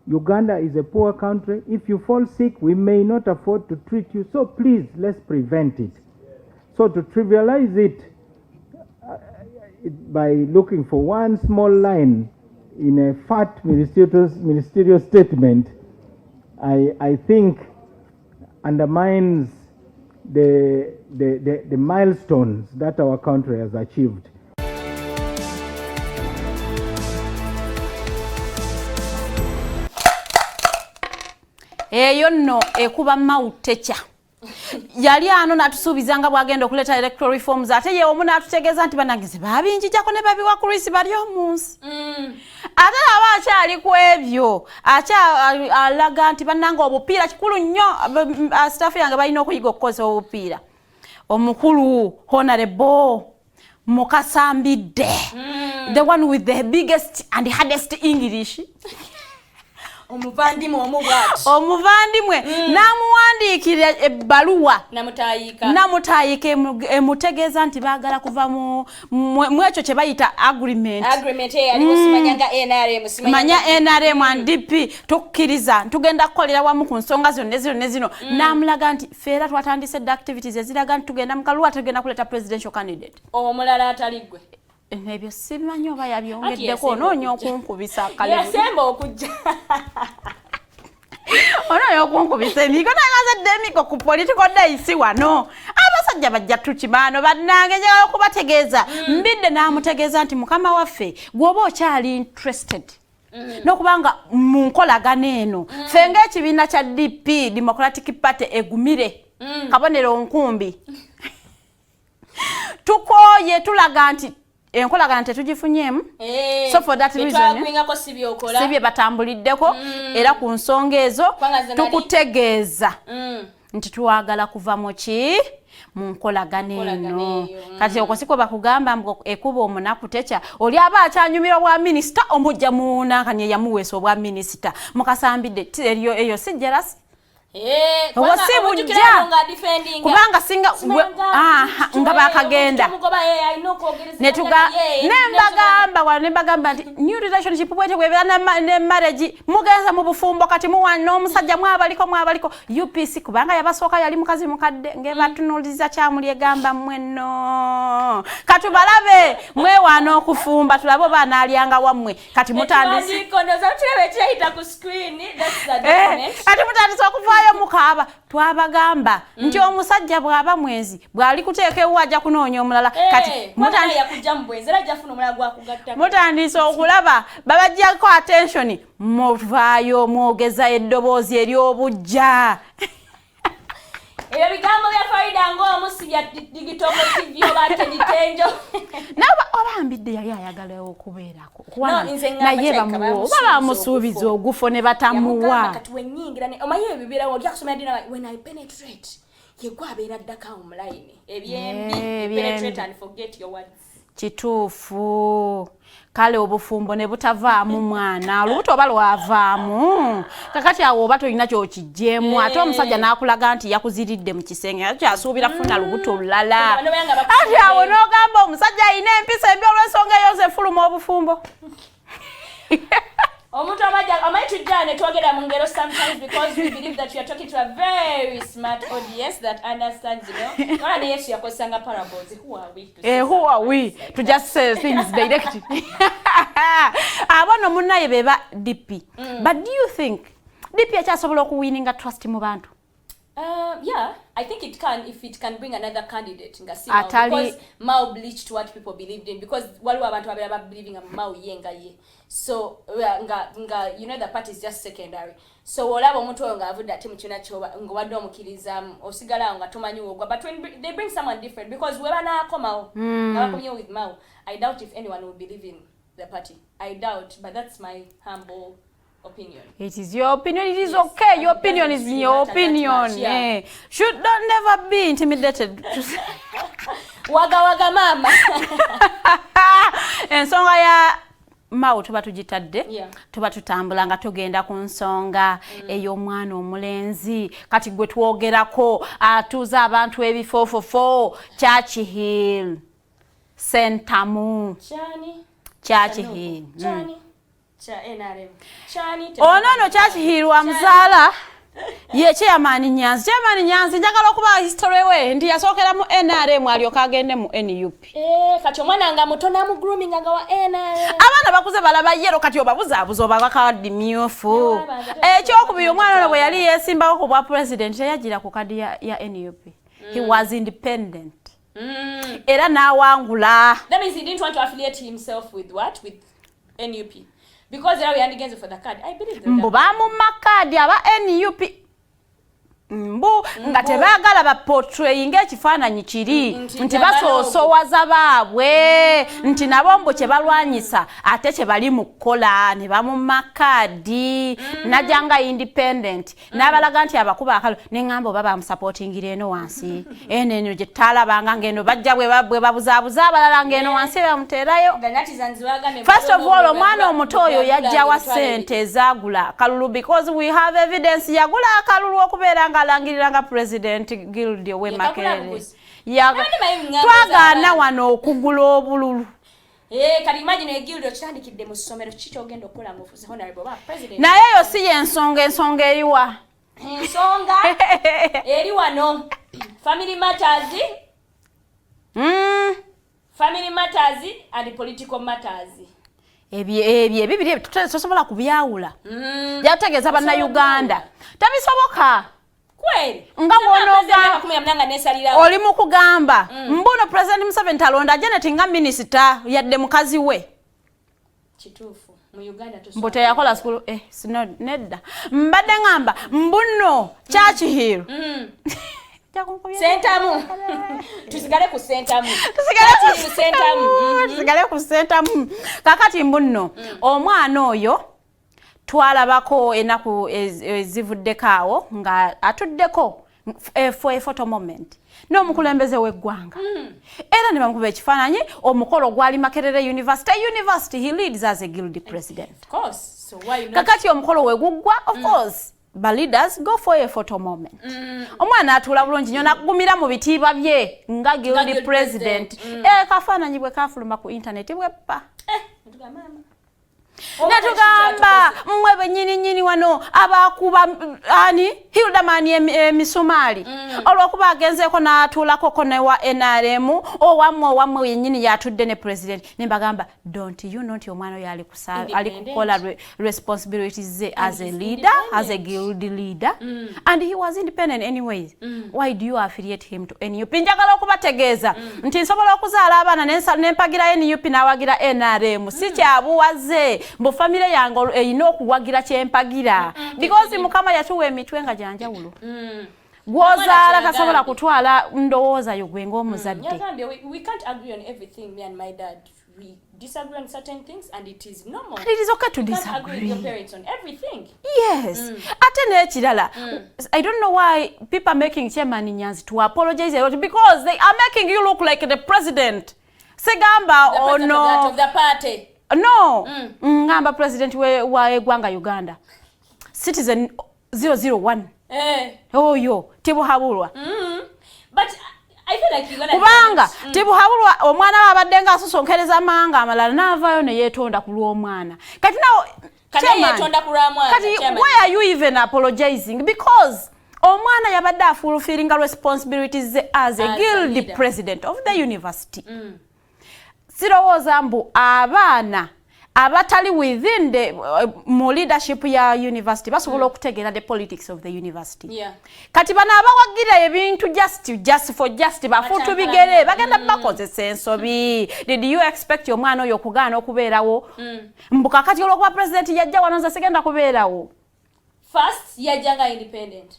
Uganda is a poor country. If you fall sick, we may not afford to treat you. So please, let's prevent it. So to trivialize it by looking for one small line in a fat ministerial statement, I think undermines the milestones that our country has achieved. Eyo nno ekuba mautecha. Yali ano natusuubizanga bwagenda okuleta electoral reforms ate ye omu n'atutegeeza nti banangize babinjijako ne babiwa ku lwisi bali omunsi. Ate aba akyali ku ebyo alaga nti bannanga obupiira kikulu nnyo staff yange balina okuyiga okukozesa obupiira. Omukulu Honorable Mukasambidde, the one with the biggest and hardest English. omuvandimwe namuwandiikira ebbaluwa namutayika emutegeeza nti baagala kuva mu ekyo kye bayita agreement manya NRM and DP tukkiriza tugenda kukolera wamu ku nsonga zino namulaga nti feera twatandise activities eziraga nti tugenda mu kaluwa tugenda kuleta presidential candidate omulala ataligwe ebyo simanyi oba yabyongeddeko onoonya okunkubisa yasemba okujja onoonya okunkubisa emikono engazadde emiko ku political days wano abasajja bajja tukimaano bannange njagala okubategeeza mbidde n'amutegeeza nti mukama waffe gwoba okyali interested n'okubanga mu nkolagano eno ffe ng'ekibiina kya DP Democratic Party egumire kabonero nkumbi tukoye tulaga nti enkolagana tetugifunyemu so for that reason sibye batambuliddeko era ku nsonga ezo tukutegeeza nti twagala kuva mu ki mu nkolagana eno kati okosiko bakugamba mbu ekuba omunaku techa oli aba akyanyumira obwa minisita omujja munankanye yamuweesa obwa minisita mukasambidde eyo si jealousy kubanga singa nga bakagenda nembagamba nti new relationship bwete bwebera ne marriage mugenza mu bufumbo kati muwana n'omusajja mwabaliko UPC kubanga yabasooka yali mukazi mukadde ngebatunuliza kyamuli egamba mwenno katubalabe mwewaana okufumba tulabe baana alyanga wammwe kati mutandise kati mutandise okuva mukaaba twabagamba nti omusajja bwaba mwezi bwali kuteeka ewajja kunoonya omulala kati mutandise okulaba babajjako attention muvaayo mwogeza eddoboozi ery'obujja ebyo bigambo bya faida ng'omusibya digitoko TV oba tenitenjo obambidde yali ayagala okubeerako naye bamuwa oba bamusuubiza ogufo ne batamuwa omanyi ebibira olya kusomera dina when I penetrate yegwe abeera ddaka omulayini ebyembi penetrate and forget your words kituufu kale obufumbo ne butavaamu mwana olubuto oba lwavaamu kakati awo oba tolina kyokijjeemu ate omusajja n'akulaga nti yakuziridde mu kisenge kyasuubira kufuna lubuto lulala ati awo n'ogamba omusajja alina empisa embi olw'ensonga eyose fuluma obufumbo omuntu amayi tujja ne twogera mu ngero sometimes because we believe that we are talking to a very smart audience that understands, Nora ne Yesu yakosanga parables. Who are we to just say things directly? Abono munnaye beba DP. But do you think DP akyasobola okuwininga trust mu bantu? Yeah, I think it can if it can bring another candidate because Mao bleached what people believed in because waliwo abantu ababa believing Mao yenga ye. So the party is just secondary. So olaba omuntu oyo ng'avudde ate mu kibiina kyoba ng'obadde omukkiriza osigala nga tomanyi wogwa. But when they bring someone different because we banaakomawo nga bakomyewo with Mao, I doubt if anyone will believe in the party. I doubt, but that's my humble opinion. It is your opinion. It is okay. Your opinion is your opinion. Yeah. Should don't never be intimidated. Waga mama. Ensonga ya Mao tuba tugitadde tuba tutambula nga tugenda ku nsonga ey'omwana omulenzi kati gwe twogerako atuuza abantu ebifofofo Church Hill Sentamu Church Hill ono Church Hill wa mzaala ye chairman Nyanzi njagala okuba history we ndi yasookera mu NRM alyoka agende mu NUP kati omwana nga mutona mu grooming nga wa NRM abaana bakuze balaba yero kati obabuzaabuza obakakadi myufu ekyokubiri omwana ono bwe yali yesimbawo ku bwa president yagira ku kadi ya NUP he was independent era n'awangula. That means he didn't want to affiliate himself with NUP. Because they are against for the card. I believe that. Mbuba mu makadi aba NUP. mbu nga tebagala ba portraying ekifaananyi kiri nti basoosowaza baabwe nti nabo mbu kye balwanyisa ate kye bali mu kukola ne bamumakadi najanga independent n'abalaga nti abakuba akalo neŋŋamba oba bamusupportingira eno wansi eno gye talabanga ng'eno bajja bwe babuzaabuza abalala ng'eno wansi bamuteerayo. First of all, omwana omuto oyo yajjawa ssente ezaagula akalulu because we have evidence yagula akalulu okubeera ng'alangirira nga President Guild ow'e Makerere. Twagaana wano okugula obululu. Kali imagine Guild okitandikidde mu ssomero kiki kyogenda okukola mu honorable ba president. Naye yo si ensonga eriwa. Ensonga eri wano. Family matters. Family matters and political matters. Ebyo bibiri tusobola kubyawula. Yategeeza bannayuganda. Tabisoboka. Kweli. Nga wonoga oli mu kugamba. Mbuno President Museveni talonda Janet nga minister yadde mukazi we. Kituufu. Mu Uganda to mbote yakola school sino nedda. Mbadde ngamba mbuno Church Hill. Sentamu. Tusigale ku Sentamu. Tusigale ku Sentamu. Kakati mbuno omwana oyo twalabako enaku ezivuddeko awo nga atuddeko for a photo moment n'omukulembeze w'eggwanga era ne bamukuba ekifaananyi omukolo gwali Makerere University he leads as a guild president. Of course. So why not? Kakati omukolo we guggwa of course but leaders go for a photo moment. Omwana atula bulungi nnyo nakugumira mu bitiibwa bye nga guild president. Kafaananyi bwe kafuluma ku internet bweppa. Natugamba mmwe bennyini wano abakuba Hildaman emisumaali olwokuba agenzeeko n'atuulako konewa NRM owamwe yennyini yatudde ne president nembagamba don't you know nti omwana oyo ali kukola responsibilities ze as a leader, as a guild leader and he was independent anyways. Why do you affiliate him to NUP? Njagala okubategeeza nti nsobola okuzaala abaana nempagira NUP n'awagira NRM si kyabuwaze mbo family yange eyina okuwagira kyempagira because mukama yatuwa emitwe nga janjawulo gwozaala tasobola kutwala ndowooza yo gwe ng'omuzadde. We can't agree on everything, me and my dad. We disagree on certain things and it is normal. And it is okay to you disagree. Can't agree with your parents on everything. Yes. Ate n'ekirala. I don't know why people are making Chairman Nyanzi to apologize a lot because they are making you look like the president. Segamba or no. Of the party. No. Ngamba president wa eggwanga Uganda. Citizen 001. Oyo tibuhabulwa. But I feel like you're gonna kubanga tibuhabulwa omwana abadde nga asosonkereza amanga amalala n'avaayo ne yeetonda ku lw'omwana kati nawo why are you even apologizing because omwana yabadde afulfillinga responsibilities as a guild president of the university. Sirowooza mbu abaana abatali within the leadership ya university basobola okutegeera the politics of the university. Kati bano abawagira ebintu just for bafutu bigere bagenda bakozesa ensobi. Did you expect omwana oyo okugaana okubeerawo? Mbuka kati olwokuba president yajja wano nze sigenda kubeerawo. First yajjanga independent.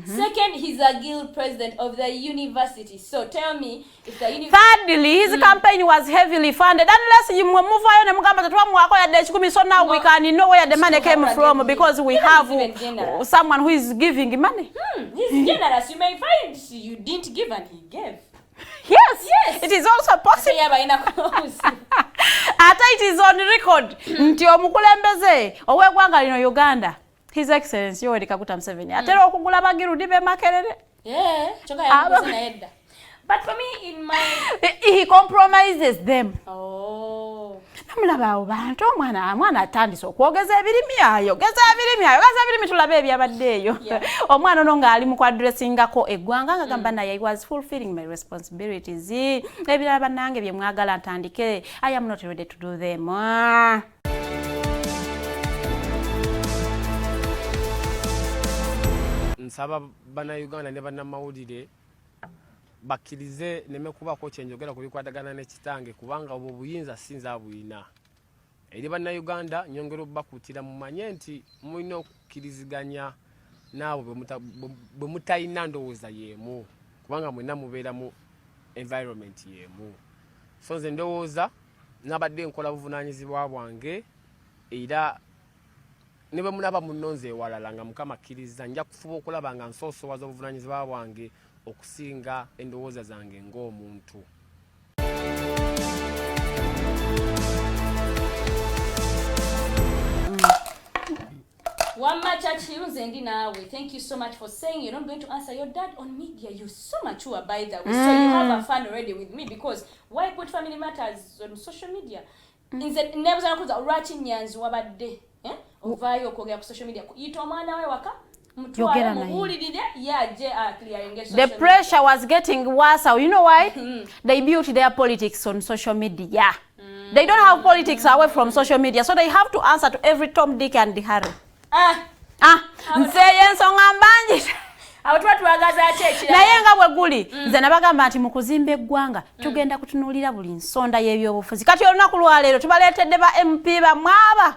Second, he's a guild president of the university. So tell me if the university... Thirdly, his campaign was heavily funded. Unless you move on and mugamba tatwamuwako yadde ekikumi, so now we can know where the money came from because we have someone who is giving money. He's generous. You may find you didn't give and he gave. Yes. It is also possible. Ata it is on record. Nti omukulembeze ow'eggwanga lino Uganda. His Excellency Yoweri Kaguta Museveni atera okugula bagirudi be Makerere. Choka yabuze na edda. But for me in my he compromises them. Namulaba abantu omwana atandise okwogeza ebirimi ayo. Geza ebirimi tulabe ebyabadde eyo. Omwana ono ng'ali mu kwadressingako eggwanga nga gamba naye I was fulfilling my responsibilities. Ebirala bannange bye mwagala ntandike. I am not ready to do them. Nsaba bana Uganda ne bana mawulire bakkirize neme kubako kyenjogera kubikwatagana n'ekitange kubanga obwo buyinza sinza buyina eri bana Uganda nyongero bakutira mumanye nti mulina okukkiriziganya naabo bwe mutalina ndowooza yeemu kubanga mwenna mubeera mu environment yeemu. So nze ndowooza nabadde nkola buvunaanyizibwa bwange era ne bwe munaba munnonze ewalala nga Mukama akkiriza nja kufuba okulaba nga nsoosowaza obuvunaanyizibwa bwange okusinga endowooza zange ng'omuntu. Wamma Chachi Nzendi nawe, thank you so much for saying you're not going to answer your dad on media. You're so mature, by the way. So you have a fun already with me because why put family matters on social media? Instead, never zakuza urachi nyanzi wabadde. Ovayo okogera ku social media. Yito omwana we waka. The pressure was getting worse. You know why? They built their politics on social media. They don't have politics away from social media, so they have to answer to every Tom, Dick and Harry. Nze ensonga mbanji. Naye nga bwe guli nze nabagamba nti mu kuzimba eggwanga tugenda kutunuulira buli nsonda y'ebyobufuzi. Kati olunaku lwaleero tubaleetedde ba MP bamwaba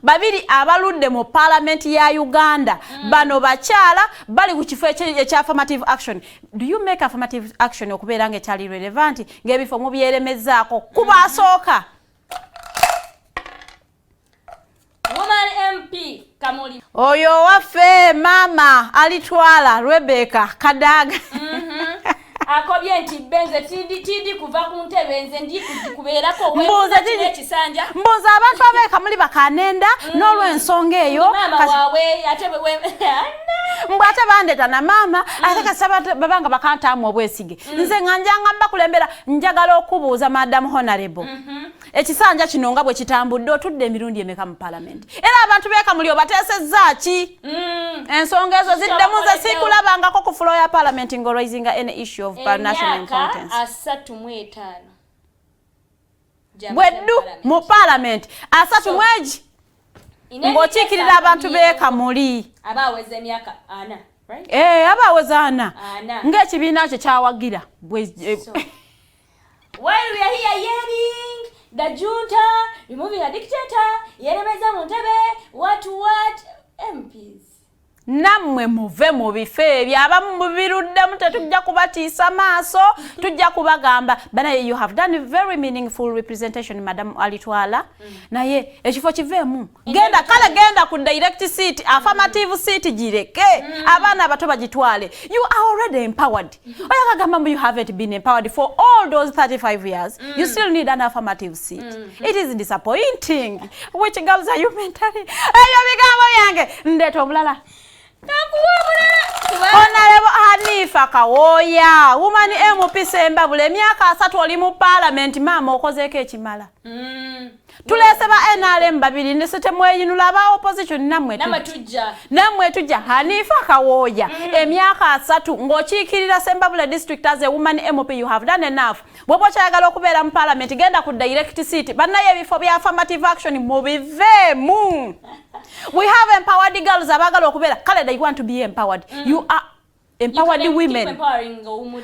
babiri abaludde mu paalamenti ya Uganda. Bano bakyala bali ku kifo ekya affirmative action. Do you make affirmative action okubeera ng'ekyali relevant ng'ebifo mubyeremezaako kuba asooka? Woman MP Kamuli. Oyo waffe mama alitwala Rebecca Kadaga. Akobye nti benze tindi kuva ku ntebe nze ndi kubeerako wewe ekisanja. Mbuza abantu abeka muli bakanenda n'olw'ensonga eyo. Mama wawe ate wewe. Mbwate bandeta na mama ataka sabata babanga bakantamu obwesige. Nze nganjanga mbakulembera njagala okubuuza Madam Honorable. Ekisanja kino nga bwe kitambudde otudde emirundi emeka mu parliament. Era abantu beka muli obateesezza ki? Ensonga ezo ziddemu ze sikulabangako ku floor ya parliament ngo raising any issue of national importance. Asatu mwetano. Bweddu mu parliament asatu mweji. Ngochikirira abantu beka muli. Abaweze emyaka 4, right? Abaweze 4. Ng'ekibiina kye kyawagira. While we are here hearing the junta removing a dictator, yeremeza muntebe, what MPs. Nammwe muve mu bifo ebyo abamu mubiruddemu tetujja kubatiisa maaso tujja kubagamba bana you have done a very meaningful representation Madam Alitwala naye ekifo kiveemu genda ku direct seat affirmative seat gireke abaana abato bagitwale. You are already empowered. Oyagamba you haven't been empowered for all those 35 years. You still need an affirmative seat. It is disappointing. Which girls are you mentoring? Ayo bigambo yange ndeto bulala. Honorable Hanifa Kawoya, woman MP Sembabule, emyaka 3 oli mu parliament mama okozeeko ekimala. Tulese ba NRM babiri nesete mweyinula aba opposition namwe tujja Hanifa Kawoya emyaka 3 ng'okiikirira Sembabule district as a woman MP. You have done enough. Bw'oba kyagala okubeera mu parliament genda ku direct seat bannaye ebifo bya affirmative action mubiveemu. We have empowered girls abagala okubeera kale they want to be empowered. You are empowered women.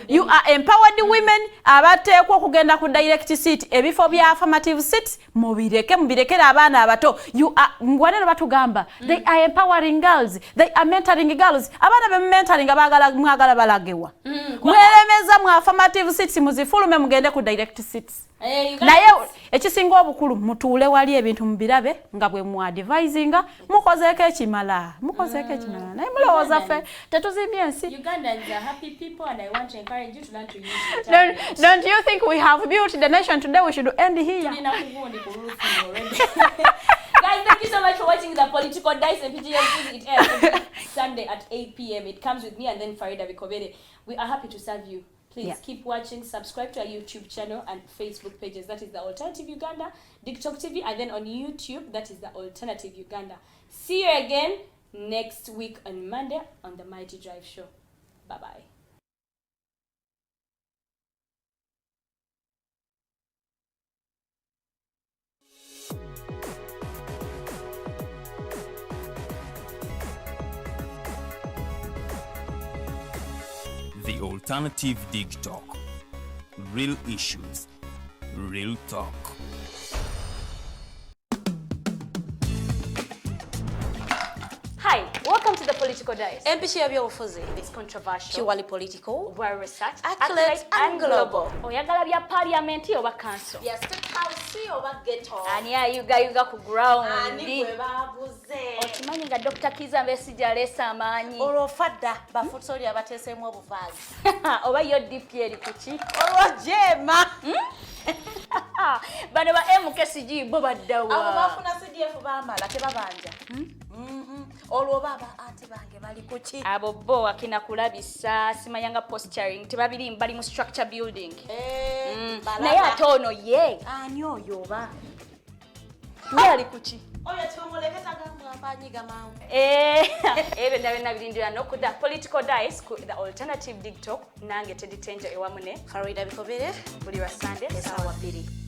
You are empowered women abateekwa okugenda ku direct seat ebifo bya affirmative seat mubirekera abaana abato. You are ngwanero batugamba they are empowering girls, they are mentoring girls. Abaana be mentoring mwagala balagewa mweremeza mu affirmative seats muzifulume mugende ku direct seats. Naye ekisinga obukulu mutuule wali ebintu mubirabe nga bwe mu advisinga mukozeeko ekimala naye mulowooza ffe tetuzimbye ensi. Ugandans are happy people and I want to encourage you to learn to use it. Don't you think we have built the nation today? We should end here. Guys, thank you so much for watching the Political Dice and PGM. It airs every Sunday at 8 p.m. It comes with me and then Farida Bikobere. We are happy to serve you. Please keep watching, subscribe to our YouTube channel and Facebook pages. That is the Alternative Uganda, TikTok TV, and then on YouTube, that is the Alternative Uganda. See you again next week on Monday on the Mighty Drive Show. Bye-bye. The Alternative Dig Talk. Real issues, real talk. Hi, welcome to the political dice. Empichi y'ebyobufuzi. It's controversial. Purely political. Well researched. Accurate and global. Oyagala bya parliament oba council. Bya state house oba ghetto. Ani ayuga ku ground. Ani bwe babuze. Okimanyi nga Dr. Kizza Besigye aleesa amaanyi. Olwofadda bafutoli abateeseemu obuvaazi. Oba yo DP eri kuki? Olwojema. Bano ba MKCG bo baddawa. Abo bafuna CDF baamala tebabanja. Olwo baba ate bange bali kuki? Abo bo akina kulabisa simayanga posturing tebabiri bali mu structure building. Naye ate ono ye. Ani oyo oba? Ye ali kuki? Oyo tumuleketa gamu afanyiga mawu. Ebe na birindira no ku the political dice ku the alternative TikTok nange Teddy Tenjo ewamune. Farida Bikobere buli wa Sunday esawa 2.